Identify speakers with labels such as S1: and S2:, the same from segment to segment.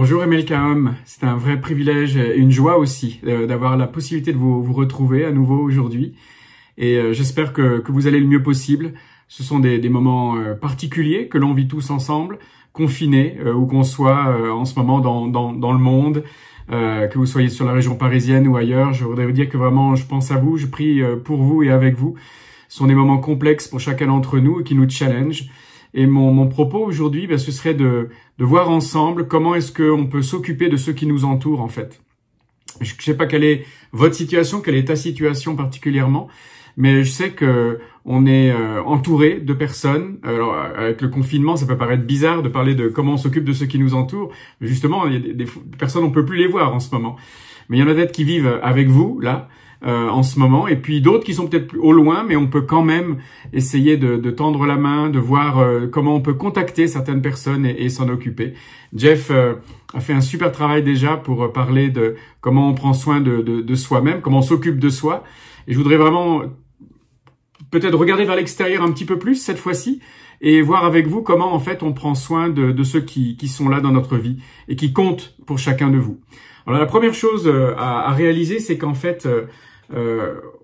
S1: Bonjour Emile Kahom, c'est un vrai privilège et une joie aussi d'avoir la possibilité de vous retrouver à nouveau aujourd'hui. Et j'espère que vous allez le mieux possible. Ce sont des moments particuliers que l'on vit tous ensemble, confinés, où qu'on soit en ce moment dans le monde, que vous soyez sur la région parisienne ou ailleurs. Je voudrais vous dire que vraiment je pense à vous, je prie pour vous et avec vous. Ce sont des moments complexes pour chacun d'entre nous et qui nous challengent. Et mon propos aujourd'hui, ce serait de voir ensemble comment est-ce qu'on peut s'occuper de ceux qui nous entourent en fait. Je ne sais pas quelle est votre situation, quelle est ta situation particulièrement, mais je sais que on est entouré de personnes. Alors avec le confinement, ça peut paraître bizarre de parler de comment on s'occupe de ceux qui nous entourent. Mais justement, il y a des personnes, on peut plus les voir en ce moment. Mais il y en a peut-être qui vivent avec vous là. En ce moment, et puis d'autres qui sont peut-être plus au loin, mais on peut quand même essayer de tendre la main, de voir comment on peut contacter certaines personnes et s'en occuper. Jeff a fait un super travail déjà pour parler de comment on prend soin de soi-même, comment on s'occupe de soi, et je voudrais vraiment peut-être regarder vers l'extérieur un petit peu plus cette fois-ci, et voir avec vous comment en fait on prend soin de ceux qui sont là dans notre vie, et qui comptent pour chacun de vous. Alors la première chose à réaliser, c'est qu'en fait,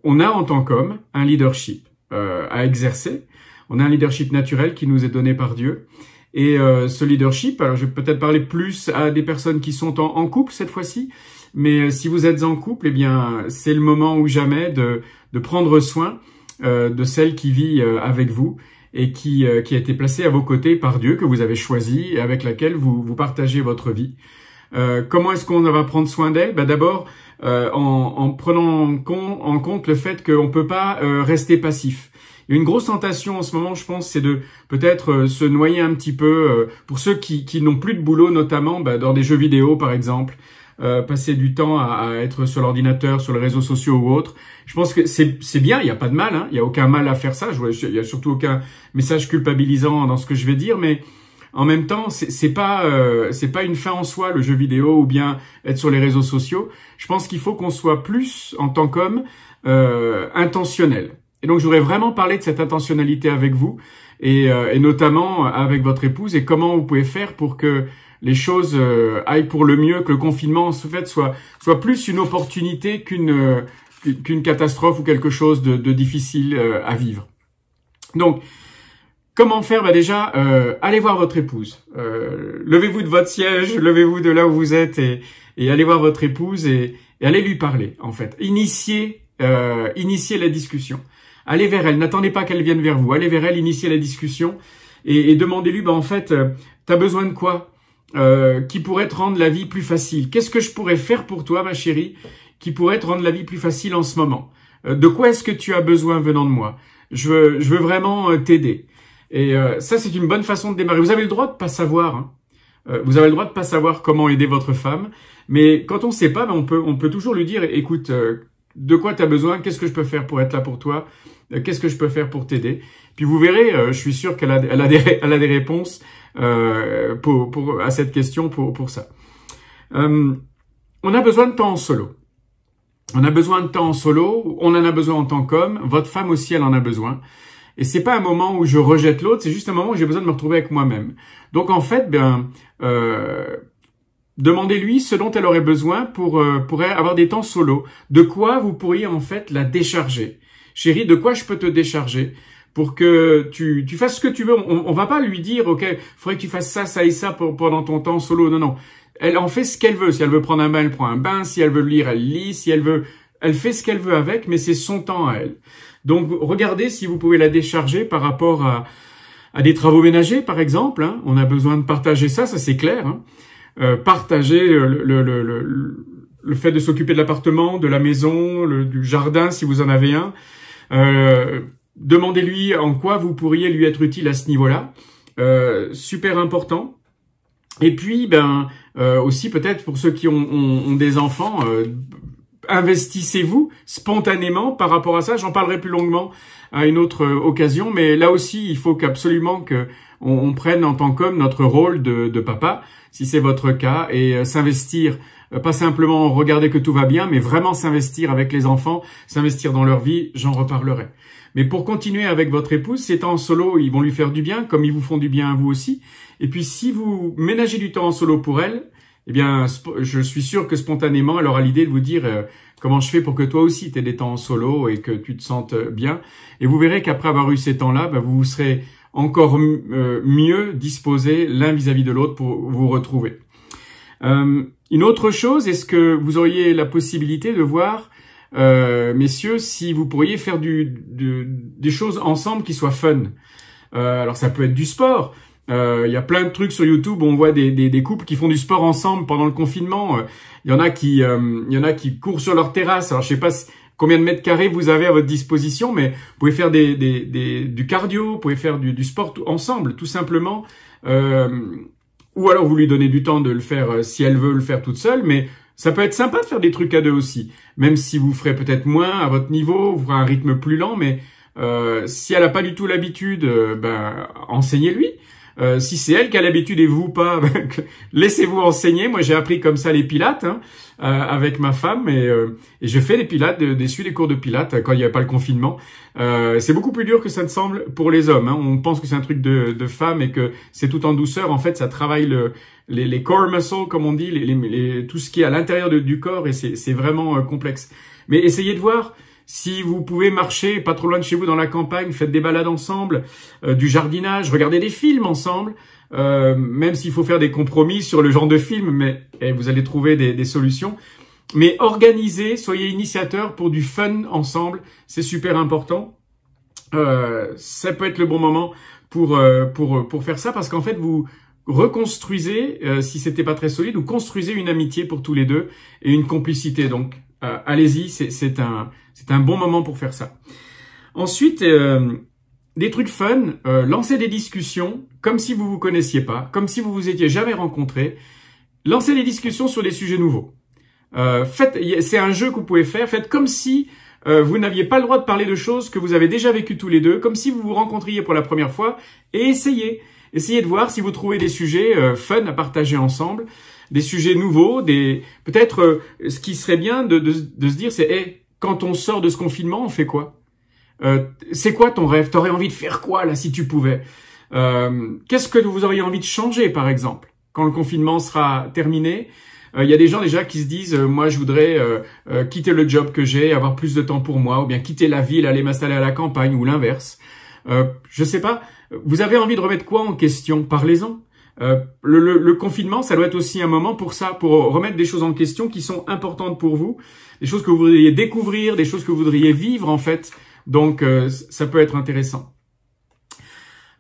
S1: on a en tant qu'homme un leadership à exercer. On a un leadership naturel qui nous est donné par Dieu. Et ce leadership, alors je vais peut-être parler plus à des personnes qui sont en couple cette fois-ci, mais si vous êtes en couple, eh bien c'est le moment ou jamais de prendre soin de celle qui vit avec vous et qui a été placée à vos côtés par Dieu, que vous avez choisi et avec laquelle vous partagez votre vie. Comment est-ce qu'on va prendre soin d'elle? D'abord, en prenant en compte le fait qu'on ne peut pas rester passif. Il y a une grosse tentation en ce moment, je pense, c'est de peut-être se noyer un petit peu, pour ceux qui n'ont plus de boulot, notamment dans des jeux vidéo par exemple, passer du temps à être sur l'ordinateur, sur les réseaux sociaux ou autres. Je pense que c'est bien, il n'y a pas de mal, hein, il n'y a aucun mal à faire ça, il n'y a surtout aucun message culpabilisant dans ce que je vais dire, mais en même temps, c'est pas une fin en soi, le jeu vidéo ou bien être sur les réseaux sociaux. Je pense qu'il faut qu'on soit plus, en tant qu'homme, intentionnel. Et donc, je voudrais vraiment parler de cette intentionnalité avec vous et notamment avec votre épouse et comment vous pouvez faire pour que les choses aillent pour le mieux, que le confinement, en fait, soit plus une opportunité qu'une catastrophe ou quelque chose de difficile à vivre. Donc, comment faire? Déjà, allez voir votre épouse. Levez-vous de votre siège, levez-vous de là où vous êtes et allez voir votre épouse et allez lui parler, en fait. Initiez la discussion. Allez vers elle, n'attendez pas qu'elle vienne vers vous. Allez vers elle, initiez la discussion et demandez-lui, en fait, t'as besoin de quoi qui pourrait te rendre la vie plus facile? Qu'est-ce que je pourrais faire pour toi, ma chérie, qui pourrait te rendre la vie plus facile en ce moment? De quoi est-ce que tu as besoin venant de moi? Je veux vraiment t'aider. Et ça, c'est une bonne façon de démarrer. Vous avez le droit de pas savoir. Hein. Vous avez le droit de pas savoir comment aider votre femme. Mais quand on sait pas, on peut toujours lui dire, écoute, de quoi tu as besoin? Qu'est-ce que je peux faire pour être là pour toi? Qu'est-ce que je peux faire pour t'aider? Puis vous verrez, je suis sûr qu'elle a des réponses à cette question pour ça. On a besoin de temps en solo. On a besoin de temps en solo. On en a besoin en tant qu'homme. Votre femme aussi, elle en a besoin. Et c'est pas un moment où je rejette l'autre, c'est juste un moment où j'ai besoin de me retrouver avec moi-même. Donc en fait, demandez-lui ce dont elle aurait besoin pour avoir des temps solo. De quoi vous pourriez en fait la décharger? Chérie, de quoi je peux te décharger pour que tu fasses ce que tu veux? On va pas lui dire, ok, faudrait que tu fasses ça, ça et ça pendant ton temps solo. Non, non. Elle en fait ce qu'elle veut. Si elle veut prendre un bain, elle prend un bain. Si elle veut lire, elle lit. Si elle fait ce qu'elle veut avec, mais c'est son temps à elle. Donc, regardez si vous pouvez la décharger par rapport à des travaux ménagers, par exemple. Hein. On a besoin de partager ça c'est clair. Hein. Partager le fait de s'occuper de l'appartement, de la maison, du jardin, si vous en avez un. Demandez-lui en quoi vous pourriez lui être utile à ce niveau-là. Super important. Et puis, aussi peut-être pour ceux qui ont des enfants, investissez-vous spontanément par rapport à ça. J'en parlerai plus longuement à une autre occasion, mais là aussi, il faut qu'absolument on prenne en tant qu'homme notre rôle de papa, si c'est votre cas, et s'investir, pas simplement regarder que tout va bien, mais vraiment s'investir avec les enfants, s'investir dans leur vie, j'en reparlerai. Mais pour continuer avec votre épouse, ces temps en solo, ils vont lui faire du bien, comme ils vous font du bien à vous aussi. Et puis si vous ménagez du temps en solo pour elle, eh bien, je suis sûr que spontanément, elle aura l'idée de vous dire comment je fais pour que toi aussi tu aies des temps en solo et que tu te sentes bien. Et vous verrez qu'après avoir eu ces temps-là, vous serez encore mieux disposés l'un vis-à-vis de l'autre pour vous retrouver. Une autre chose, est-ce que vous auriez la possibilité de voir, messieurs, si vous pourriez faire des choses ensemble qui soient fun. Alors ça peut être du sport. Il y a plein de trucs sur YouTube où on voit des couples qui font du sport ensemble pendant le confinement. Il y en a qui courent sur leur terrasse. Alors je sais pas combien de mètres carrés vous avez à votre disposition, mais vous pouvez faire du cardio, vous pouvez faire du sport ensemble, tout simplement. Ou alors vous lui donnez du temps de le faire si elle veut le faire toute seule, mais ça peut être sympa de faire des trucs à deux aussi. Même si vous ferez peut-être moins à votre niveau, vous ferez un rythme plus lent, mais si elle n'a pas du tout l'habitude, enseignez-lui. Si c'est elle qui a l'habitude et vous pas, laissez-vous enseigner. Moi, j'ai appris comme ça les pilates avec ma femme et je fais des pilates, suis des cours de pilates quand il n'y avait pas le confinement. C'est beaucoup plus dur que ça ne semble pour les hommes. Hein. On pense que c'est un truc de femmes et que c'est tout en douceur. En fait, ça travaille les core muscles, comme on dit, tout ce qui est à l'intérieur du corps et c'est vraiment complexe. Mais essayez de voir. Si vous pouvez marcher pas trop loin de chez vous dans la campagne, faites des balades ensemble, du jardinage, regardez des films ensemble, même s'il faut faire des compromis sur le genre de film, mais vous allez trouver des solutions. Mais organisez, soyez initiateurs pour du fun ensemble, c'est super important. Ça peut être le bon moment pour faire ça parce qu'en fait vous reconstruisez, si c'était pas très solide, vous construisez une amitié pour tous les deux et une complicité. Donc allez-y, c'est un bon moment pour faire ça. Ensuite, des trucs fun, lancez des discussions comme si vous vous connaissiez pas, comme si vous vous étiez jamais rencontrés. Lancez des discussions sur des sujets nouveaux. C'est un jeu que vous pouvez faire. Faites comme si vous n'aviez pas le droit de parler de choses que vous avez déjà vécues tous les deux, comme si vous vous rencontriez pour la première fois, et essayez de voir si vous trouvez des sujets fun à partager ensemble. Des sujets nouveaux, peut-être ce qui serait bien de se dire, c'est quand on sort de ce confinement, on fait quoi? C'est quoi ton rêve? T'aurais envie de faire quoi là si tu pouvais? Qu'est-ce que vous auriez envie de changer par exemple quand le confinement sera terminé? Il y a des gens déjà qui se disent, moi je voudrais quitter le job que j'ai, avoir plus de temps pour moi, ou bien quitter la ville, aller m'installer à la campagne, ou l'inverse. Je sais pas. Vous avez envie de remettre quoi en question? Parlez-en. Le confinement, ça doit être aussi un moment pour ça, pour remettre des choses en question qui sont importantes pour vous, des choses que vous voudriez découvrir, des choses que vous voudriez vivre en fait. Donc, ça peut être intéressant.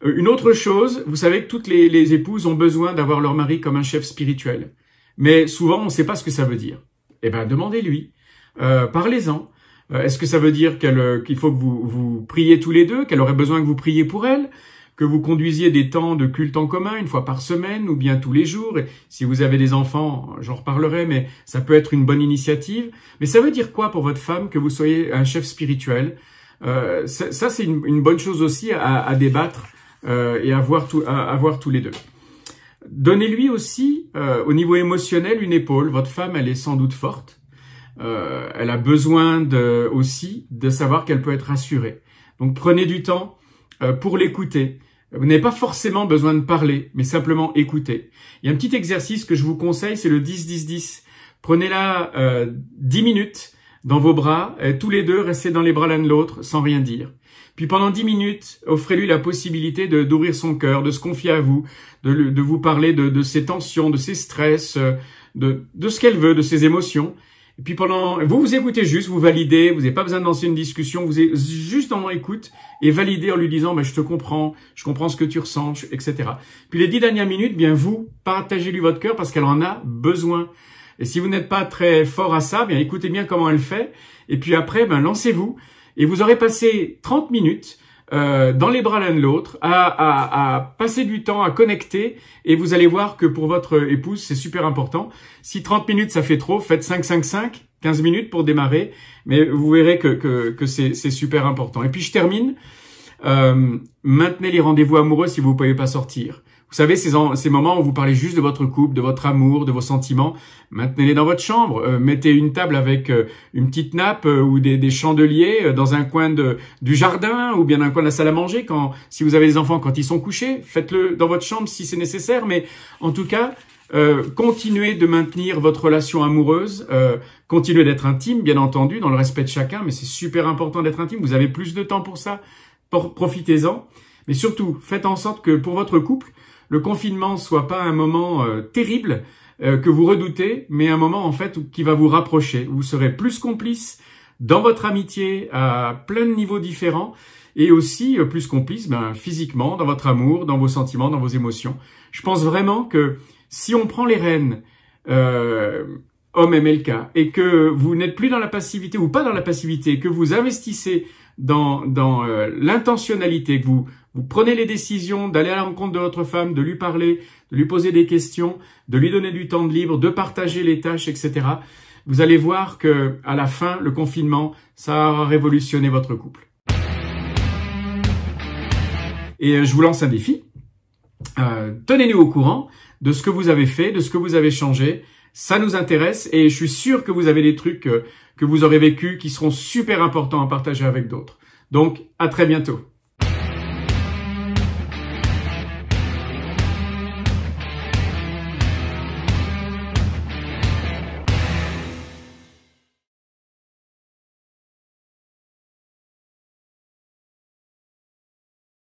S1: Une autre chose, vous savez que toutes les épouses ont besoin d'avoir leur mari comme un chef spirituel. Mais souvent, on ne sait pas ce que ça veut dire. Eh ben, demandez-lui. Parlez-en. Est-ce que ça veut dire qu'il faut que vous priez tous les deux, qu'elle aurait besoin que vous priez pour elle? Que vous conduisiez des temps de culte en commun une fois par semaine ou bien tous les jours. Et si vous avez des enfants, j'en reparlerai, mais ça peut être une bonne initiative. Mais ça veut dire quoi pour votre femme que vous soyez un chef spirituel? Ça c'est une bonne chose aussi à débattre et à voir tous les deux. Donnez-lui aussi, au niveau émotionnel, une épaule. Votre femme, elle est sans doute forte. Elle a besoin aussi de savoir qu'elle peut être rassurée. Donc prenez du temps pour l'écouter. Vous n'avez pas forcément besoin de parler, mais simplement écouter. Il y a un petit exercice que je vous conseille, c'est le 10-10-10. Prenez-la 10 minutes dans vos bras, tous les deux, restez dans les bras l'un de l'autre sans rien dire. Puis pendant 10 minutes, offrez-lui la possibilité d'ouvrir son cœur, de se confier à vous, de vous parler de ses tensions, de ses stress, de ce qu'elle veut, de ses émotions. Et puis vous écoutez juste, vous validez, vous n'avez pas besoin de lancer une discussion, vous êtes juste en écoute et validez en lui disant, je te comprends, je comprends ce que tu ressens, etc. Puis les 10 dernières minutes, bien vous, partagez-lui votre cœur parce qu'elle en a besoin. Et si vous n'êtes pas très fort à ça, bien écoutez bien comment elle fait. Et puis après, lancez-vous et vous aurez passé 30 minutes dans les bras l'un de l'autre, à passer du temps, à connecter, et vous allez voir que pour votre épouse, c'est super important. Si 30 minutes, ça fait trop, faites 5-5-5, 15 minutes pour démarrer, mais vous verrez que c'est super important. Et puis je termine, maintenez les rendez-vous amoureux si vous ne pouvez pas sortir. Vous savez, ces moments où vous parlez juste de votre couple, de votre amour, de vos sentiments, maintenez-les dans votre chambre. Mettez une table avec une petite nappe ou des chandeliers dans un coin du jardin ou bien dans un coin de la salle à manger. Si vous avez des enfants, quand ils sont couchés, faites-le dans votre chambre si c'est nécessaire. Mais en tout cas, Continuez de maintenir votre relation amoureuse, continuez d'être intime, bien entendu, dans le respect de chacun, mais c'est super important d'être intime. Vous avez plus de temps pour ça, profitez-en. Mais surtout, faites en sorte que pour votre couple, le confinement soit pas un moment terrible que vous redoutez, mais un moment en fait qui va vous rapprocher. Vous serez plus complices dans votre amitié à plein de niveaux différents et aussi plus complices physiquement, dans votre amour, dans vos sentiments, dans vos émotions. Je pense vraiment que si on prend les rênes, homme MLK, et que vous n'êtes plus dans la passivité ou pas dans la passivité, que vous investissez dans l'intentionnalité, que vous prenez les décisions d'aller à la rencontre de votre femme, de lui parler, de lui poser des questions, de lui donner du temps de libre, de partager les tâches, etc. Vous allez voir que à la fin, le confinement, ça aura révolutionné votre couple. Et je vous lance un défi. Tenez-nous au courant de ce que vous avez fait, de ce que vous avez changé. Ça nous intéresse et je suis sûr que vous avez des trucs que vous aurez vécu qui seront super importants à partager avec d'autres. Donc, à très bientôt.